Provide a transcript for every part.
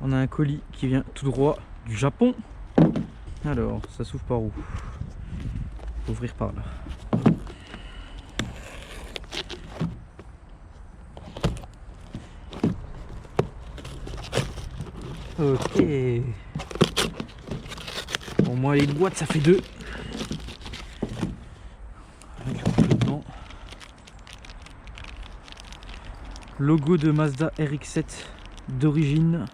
On a un colis qui vient tout droit du Japon. Alors, ça s'ouvre par où? Faut ouvrir par là. Ok. Bon, moi, les boîtes, ça fait 2. Logo de Mazda RX-7 d'origine.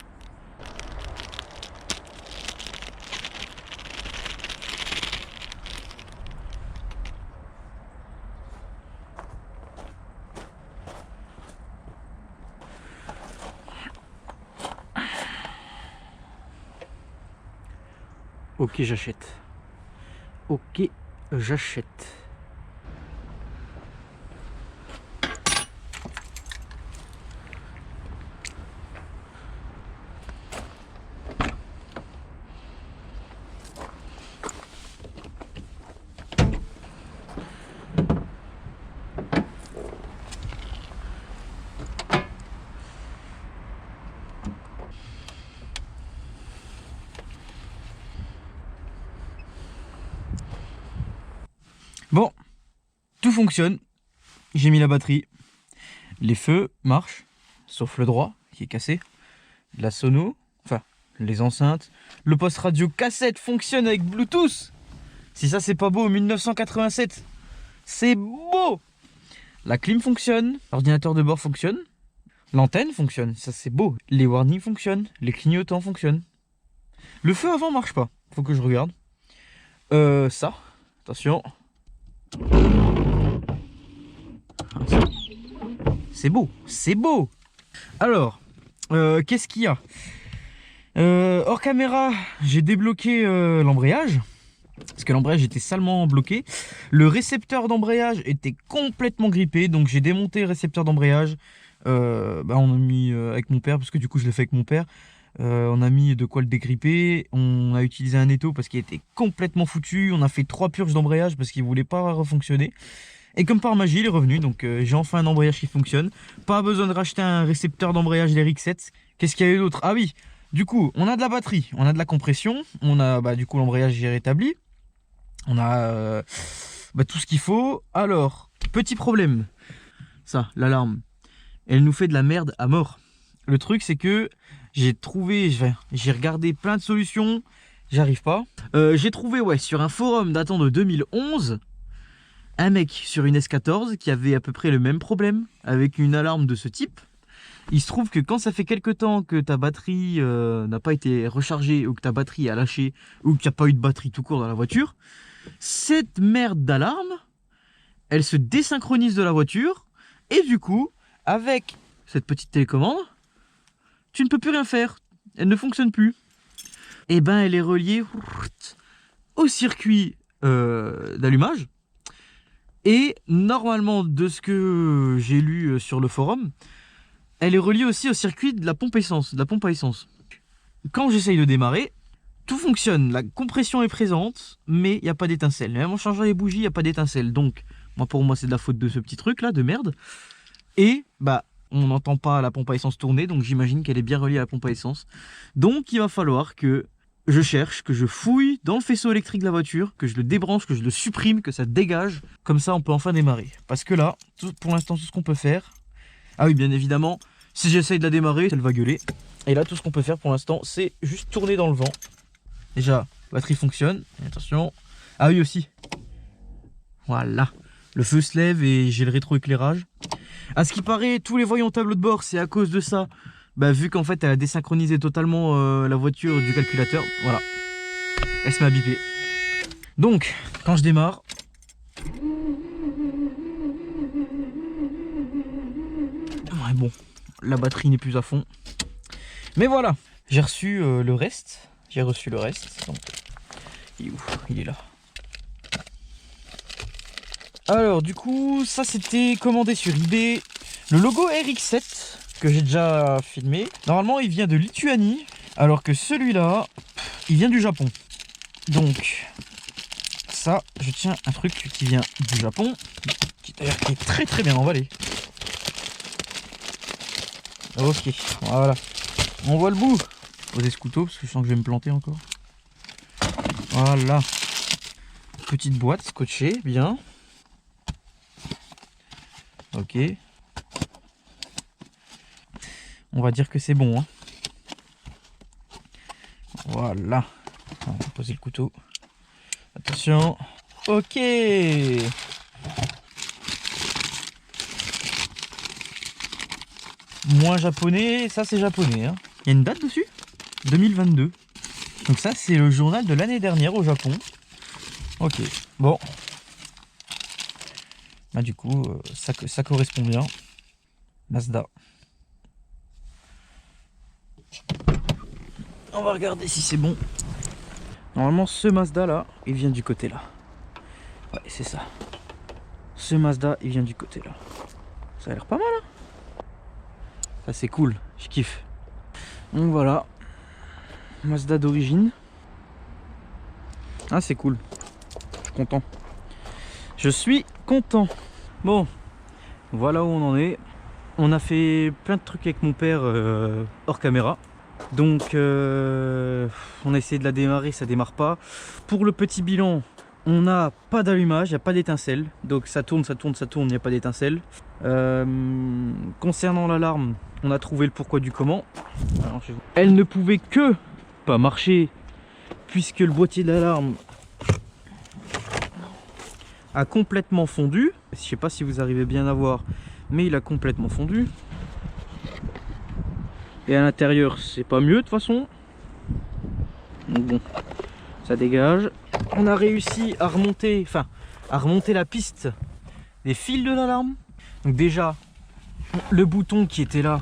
Ok, j'achète. Ok, j'achète. Bon, tout fonctionne. J'ai mis la batterie. Les feux marchent, sauf le droit qui est cassé. La sono, enfin les enceintes. Le poste radio cassette fonctionne avec Bluetooth. Si ça c'est pas beau, 1987, c'est beau. La clim fonctionne, l'ordinateur de bord fonctionne, l'antenne fonctionne, ça c'est beau. Les warnings fonctionnent, les clignotants fonctionnent. Le feu avant marche pas, faut que je regarde. Ça, attention. C'est beau, c'est beau. Alors, qu'est-ce qu'il y a? Hors caméra, j'ai débloqué l'embrayage. Parce que l'embrayage était salement bloqué. Le récepteur d'embrayage était complètement grippé. Donc j'ai démonté le récepteur d'embrayage. On a mis avec mon père, parce que du coup je l'ai fait avec mon père. On a mis de quoi le dégripper. On a utilisé un étau parce qu'il était complètement foutu. On a fait 3 purges d'embrayage parce qu'il ne voulait pas refonctionner. Et comme par magie, il est revenu. Donc j'ai enfin un embrayage qui fonctionne. Pas besoin de racheter un récepteur d'embrayage RX-7. Qu'est-ce qu'il y a eu d'autre? Ah oui, du coup, on a de la batterie, on a de la compression. On a du coup l'embrayage est rétabli. On a tout ce qu'il faut. Alors, petit problème. Ça, l'alarme. Elle nous fait de la merde à mort. Le truc, c'est que j'ai regardé plein de solutions. J'arrive pas. J'ai trouvé, sur un forum datant de 2011, un mec sur une S14 qui avait à peu près le même problème avec une alarme de ce type. Il se trouve que quand ça fait quelques temps que ta batterie n'a pas été rechargée, ou que ta batterie a lâché, ou qu'il n'y a pas eu de batterie tout court dans la voiture, cette merde d'alarme, elle se désynchronise de la voiture, et du coup, avec cette petite télécommande, tu ne peux plus rien faire. Elle ne fonctionne plus. Et ben, elle est reliée au circuit d'allumage. Et normalement, de ce que j'ai lu sur le forum, elle est reliée aussi au circuit de la pompe essence, de la pompe à essence. Quand j'essaye de démarrer, tout fonctionne, la compression est présente, mais il n'y a pas d'étincelle. Même en changeant les bougies, il n'y a pas d'étincelle. Donc, pour moi, c'est de la faute de ce petit truc là, de merde. Et, on n'entend pas la pompe à essence tourner, donc j'imagine qu'elle est bien reliée à la pompe à essence. Donc, il va falloir que je cherche, que je fouille dans le faisceau électrique de la voiture, que je le débranche, que je le supprime, que ça dégage. Comme ça, on peut enfin démarrer. Parce que là, pour l'instant, tout ce qu'on peut faire... Ah oui, bien évidemment, si j'essaye de la démarrer, elle va gueuler. Et là, tout ce qu'on peut faire pour l'instant, c'est juste tourner dans le vent. Déjà, la batterie fonctionne. Et attention. Ah oui, aussi. Voilà. Le feu se lève et j'ai le rétroéclairage. À ce qui paraît, tous les voyants tableau de bord, c'est à cause de ça. Vu qu'en fait, elle a désynchronisé totalement la voiture du calculateur. Voilà. Elle se met à biper. Donc, quand je démarre... Ouais, bon, la batterie n'est plus à fond. Mais voilà, j'ai reçu le reste. J'ai reçu le reste. Donc, il est où? Il est là. Alors, du coup, ça c'était commandé sur eBay. Le logo RX-7 que j'ai déjà filmé. Normalement, il vient de Lituanie. Alors que celui-là, il vient du Japon. Donc, ça, je tiens un truc qui vient du Japon. Qui est très très bien emballé. Ok, voilà. On voit le bout. poser ce couteau parce que je sens que je vais me planter encore. Voilà. Petite boîte scotchée, bien. Ok. On va dire que c'est bon. Hein. Voilà. On va poser le couteau. Attention. Ok. Moins japonais, ça c'est japonais. Hein. Il y a une date dessus 2022. Donc ça c'est le journal de l'année dernière au Japon. Ok, bon. Bah du coup, ça correspond bien. Mazda. On va regarder si c'est bon. Normalement ce Mazda là, il vient du côté là. Ouais, c'est ça. Ce Mazda, il vient du côté là. Ça a l'air pas mal hein. Ça c'est cool, je kiffe. Donc voilà. Mazda d'origine. Ah c'est cool. Je suis content. Je suis content. Bon, voilà où on en est. On a fait plein de trucs avec mon père hors caméra. Donc on a essayé de la démarrer, ça démarre pas. Pour le petit bilan, on n'a pas d'allumage, il n'y a pas d'étincelle. Donc ça tourne, il n'y a pas d'étincelle. Concernant l'alarme, on a trouvé le pourquoi du comment. Alors, elle ne pouvait que pas marcher puisque le boîtier de l'alarme a complètement fondu. Je sais pas si vous arrivez bien à voir, mais il a complètement fondu. Et à l'intérieur, c'est pas mieux de toute façon. Donc bon, ça dégage. On a réussi à remonter, la piste des fils de l'alarme. Donc déjà, le bouton qui était là,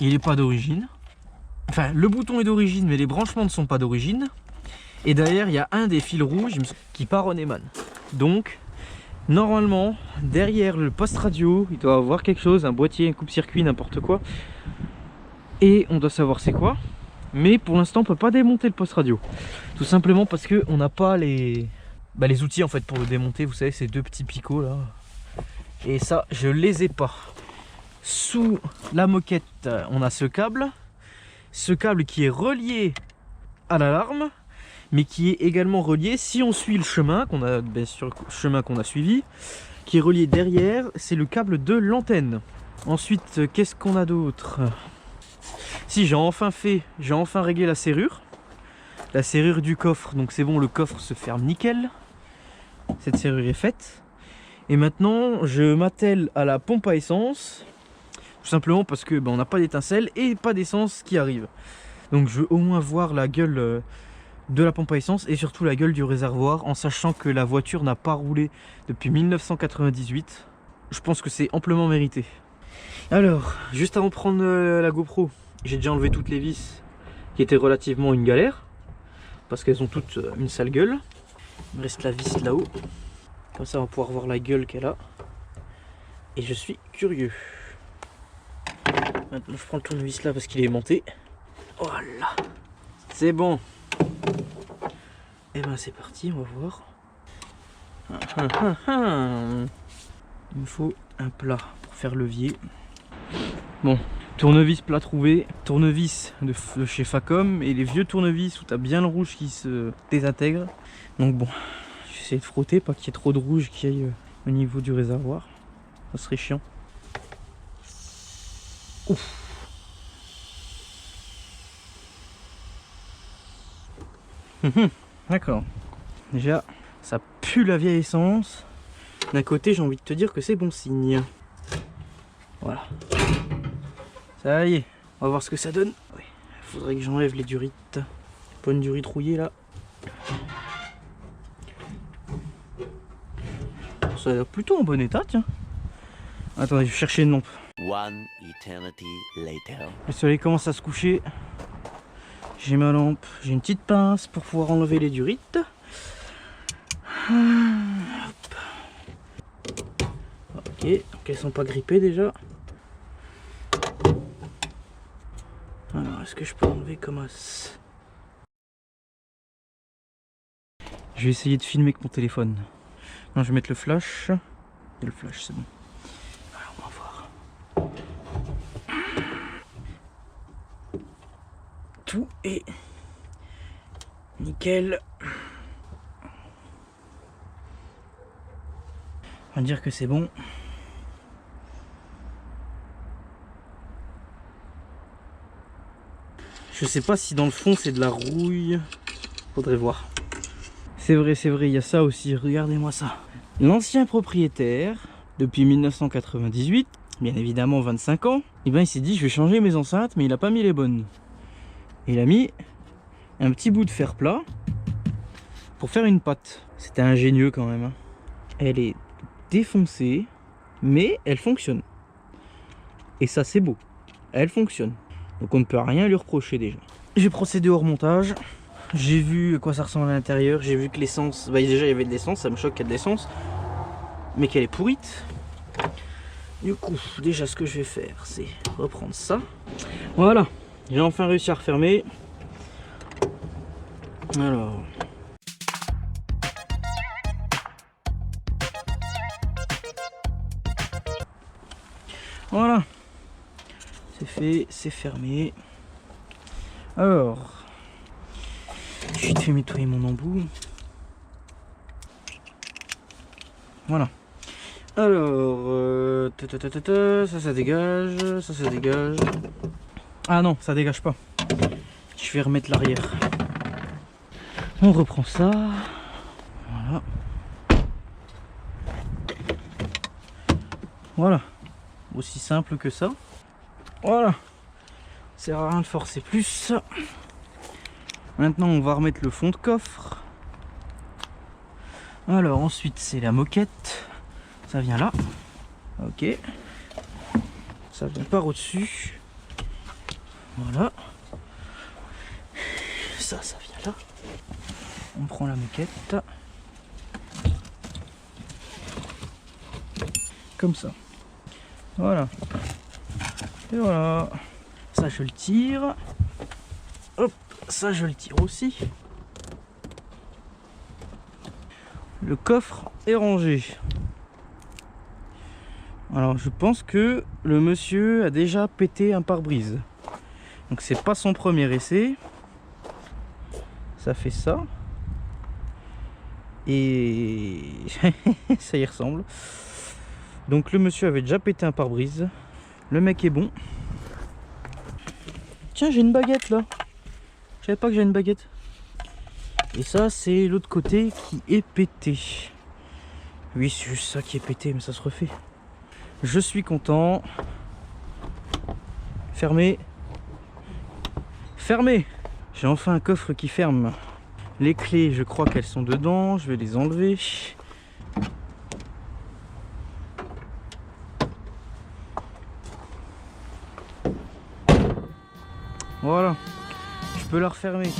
il n'est pas d'origine. Enfin, le bouton est d'origine, mais les branchements ne sont pas d'origine. Et derrière, il y a un des fils rouges qui part en émane. Donc, normalement, derrière le poste radio, il doit y avoir quelque chose, un boîtier, un coupe-circuit, n'importe quoi. Et on doit savoir c'est quoi. Mais pour l'instant, on peut pas démonter le poste radio. Tout simplement parce que on n'a pas les outils en fait pour le démonter. Vous savez, ces deux petits picots là. Et ça, je les ai pas. Sous la moquette, on a ce câble. Ce câble qui est relié à l'alarme, mais qui est également relié, si on suit le chemin qu'on a, bien sûr, le chemin qu'on a suivi, qui est relié derrière, c'est le câble de l'antenne. Ensuite, qu'est-ce qu'on a d'autre? Si, j'ai enfin réglé la serrure du coffre, donc c'est bon, le coffre se ferme nickel. Cette serrure est faite. Et maintenant, je m'attelle à la pompe à essence, tout simplement parce que on n'a pas d'étincelle et pas d'essence qui arrive. Donc je veux au moins voir la gueule de la pompe à essence et surtout la gueule du réservoir, en sachant que la voiture n'a pas roulé depuis 1998. Je pense que c'est amplement mérité. Alors, juste avant de prendre la GoPro, j'ai déjà enlevé toutes les vis qui étaient relativement une galère parce qu'elles ont toutes une sale gueule. Il me reste la vis là-haut, comme ça on va pouvoir voir la gueule qu'elle a. Et je suis curieux. Maintenant je prends le tournevis là parce qu'il est aimanté. Voilà, c'est bon. Et ben c'est parti, on va voir. Il me faut un plat pour faire levier. Bon, tournevis plat trouvé, tournevis de chez Facom et les vieux tournevis où tu as bien le rouge qui se désintègre. Donc bon, j'essaie de frotter, pas qu'il y ait trop de rouge qui aille au niveau du réservoir. Ça serait chiant. Ouf. D'accord. Déjà, ça pue la vieille essence. D'un côté, j'ai envie de te dire que c'est bon signe. Voilà. Ça y est, on va voir ce que ça donne. Oui, faudrait que j'enlève les durites. Pas une durite rouillée là. Ça a l'air plutôt en bon état, tiens. Attendez, je vais chercher une lampe. One eternity later. Le soleil commence à se coucher. J'ai ma lampe, j'ai une petite pince pour pouvoir enlever les durites. Ok, donc elles sont pas grippées déjà. Alors, est-ce que je peux enlever comme as? Je vais essayer de filmer avec mon téléphone. Non, je vais mettre le flash. Et le flash, c'est bon. Alors, on va voir. tout est nickel. On va dire que c'est bon. Je sais pas si dans le fond c'est de la rouille. Faudrait voir. C'est vrai, il y a ça aussi. Regardez-moi ça. L'ancien propriétaire, depuis 1998, bien évidemment 25 ans, et ben il s'est dit je vais changer mes enceintes, mais il a pas mis les bonnes. Il a mis un petit bout de fer plat pour faire une patte. C'était ingénieux quand même. Hein. Elle est défoncée, mais elle fonctionne. Et ça c'est beau. Elle fonctionne. Donc on ne peut rien lui reprocher déjà. J'ai procédé au remontage. J'ai vu à quoi ça ressemble à l'intérieur. J'ai vu que l'essence, bah déjà il y avait de l'essence, ça me choque qu'il y ait de l'essence, mais qu'elle est pourrite. Du coup, déjà ce que je vais faire, c'est reprendre ça. Voilà, j'ai enfin réussi à refermer. Alors. Voilà. C'est fait, c'est fermé. Alors. Je te fais nettoyer mon embout. Voilà. Alors, ça dégage, ça dégage. Ah non, ça dégage pas. Je vais remettre l'arrière. On reprend ça. Voilà. Voilà. Aussi simple que ça. Voilà. Ça sert à rien de forcer plus. Maintenant, on va remettre le fond de coffre. Alors, ensuite, c'est la moquette. Ça vient là. Ok. Ça vient par au-dessus. Voilà. Ça vient là. On prend la moquette. Comme ça. Voilà. Et voilà. Ça, je le tire. Hop. Ça, je le tire aussi. Le coffre est rangé. Alors, je pense que le monsieur a déjà pété un pare-brise. Donc, c'est pas son premier essai. Ça fait ça. Et ça y ressemble. Donc, le monsieur avait déjà pété un pare-brise. Le mec est bon. Tiens, j'ai une baguette là. Je savais pas que j'ai une baguette. Et ça, c'est l'autre côté qui est pété. Oui, c'est juste ça qui est pété, mais ça se refait. Je suis content. Fermé. Fermé. J'ai enfin un coffre qui ferme. Les clés, je crois qu'elles sont dedans. Je vais les enlever. Voilà. Je peux la refermer.